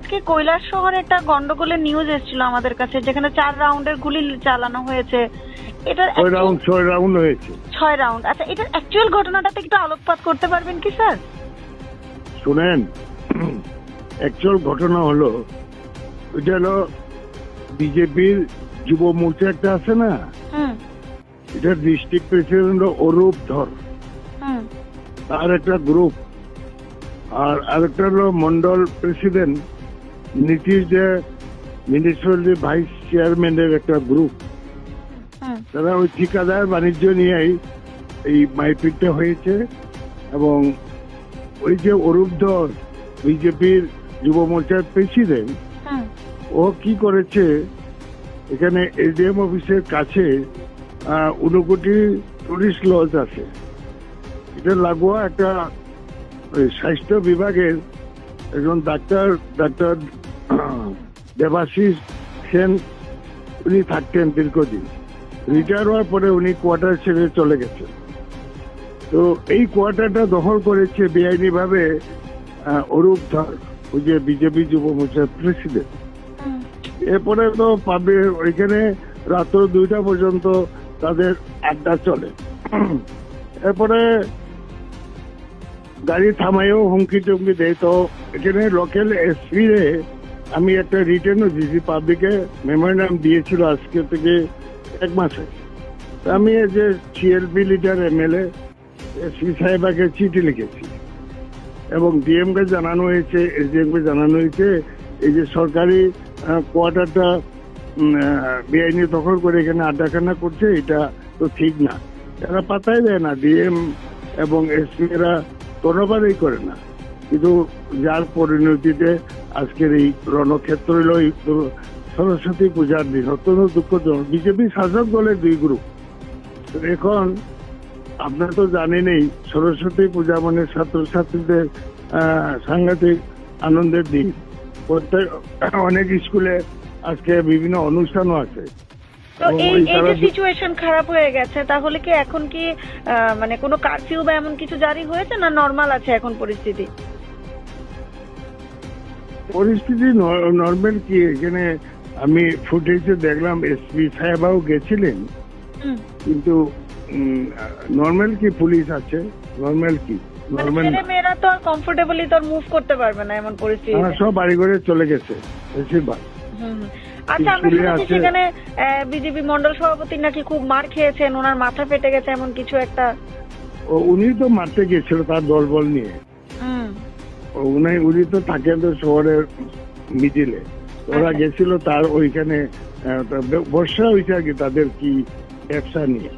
আজকে কৈলাস শহরে একটা গন্ডগোলের নিউজ এসেছিল আমাদের কাছে, যেখানে 4 রাউন্ডের গুলি চালানো হয়েছে। এটা 6 রাউন্ড হয়েছে। 6 রাউন্ড। আচ্ছা, এটার অ্যাকচুয়াল ঘটনাটাতে একটু আলোকপাত করতে পারবেন কি স্যার? শুনেন, অ্যাকচুয়াল ঘটনা হলো, ওইটা হলো বিজেপির যুব মোর্চা একটা আছে না, এটা ডিস্ট্রিক্ট প্রেসিডেন্ট অরূপ ধর, তার একটা গ্রুপ, আর আরেকটা হলো মন্ডল প্রেসিডেন্ট নীতিশ যে মিউনিসিপ্যালিটি ভাইস চেয়ারম্যানের একটা গ্রুপ। তারা ওই ঠিকাদার বাণিজ্য নিয়েই এই মারপিটটা হয়েছে। এবং ওই যে অরূপ ধর বিজেপির যুব মোর্চার প্রেসিডেন্ট, ও কি করেছে, এখানে এসডিএম অফিসের কাছে 59 টুরিস্ট লজ আছে, এটা লাগোয়া একটা স্বাস্থ্য বিভাগের একজন ডাক্তার দেবাশিস সেন, উনি থাকতেন দীর্ঘদিন। রিটায়ার হওয়ার পরে উনি কোয়ার্টার ছেড়ে চলে গেছেন। তো এই কোয়ার্টারটা দখল করেছে বেআইনি ভাবে অরূপ ধর, ওই যে বিজেপি যুব মোর্চার প্রেসিডেন্ট। এরপরে তো পাবে ওইখানে রাত 2টা পর্যন্ত তাদের আড্ডা চলে। এরপরে গাড়ি থামাইও হুমকি টুমকি দেয়। তো এখানে লোকাল এসপি রে আমি একটা রিটার্নও দিয়েছি, পাবলিকে মেমোরেন্ডাম দিয়েছিল আজকে থেকে 1 মাস আগে। আমি এই যে সিএলপি লিডার এমএলএ এসপি সাহেবাকে চিঠি লিখেছি এবং ডিএম কে জানানো হয়েছে, এসডিএম কে জানানো হয়েছে, এই যে সরকারি কোয়ার্টারটা বেআইনি দখল করে এখানে আড্ডাখানা করছে, এটা তো ঠিক না। এরা পাতাই দেয় না, ডিএম এবং এসপি এরা কোনোবারই করে না। কিন্তু যার পরিণতিতে আজকের এই রণক্ষেত্র হল সরস্বতী পূজার দিন, অত্যন্ত দুঃখজনক। বিজেপি শাসক দলের 2 গ্রুপ। এখন আপনারা তো জানেনই, সরস্বতী পূজা মানে ছাত্রছাত্রীদের সাংঘাতিক আনন্দের দিন। অনেক স্কুলে আজকে বিভিন্ন অনুষ্ঠানও আছে। তো এই যে সিচুয়েশন খারাপ হয়ে গেছে, তাহলে কি এখন কি মানে কোনো কারফিউ বা এমন কিছু জারি হয়েছে, না নরমাল আছে এখন পরিস্থিতি? পরিস্থিতি নরমাল কি, এখানে আমি ফুটেজে দেখলাম এসপি সাহেবাও গেছিলেন, কিন্তু নরমাল কি পুলিশ আছে, নরমাল কি নরমাল মেয়েরা তো আর কমফোর্টেবলি তো মুভ করতে পারবে না এমন পরিস্থিতি। সব বাড়ি ঘরে চলে গেছে বেশিরভাগ। আচ্ছা, আমরা শুনেছি সেখানে বিজেপি মন্ডল সভাপতি নাকি খুব মার খেয়েছেন, ওনার মাথা ফেটে গেছে এমন কিছু একটা। উনি তো মারতে গেছিল তার দলবল নিয়ে। উনি তো থাকেন তো শহরের মিডিলে, ওরা গেছিল তার ওইখানে বর্ষা হয়েছে আর কি, তাদের কি ব্যবসা নিয়ে।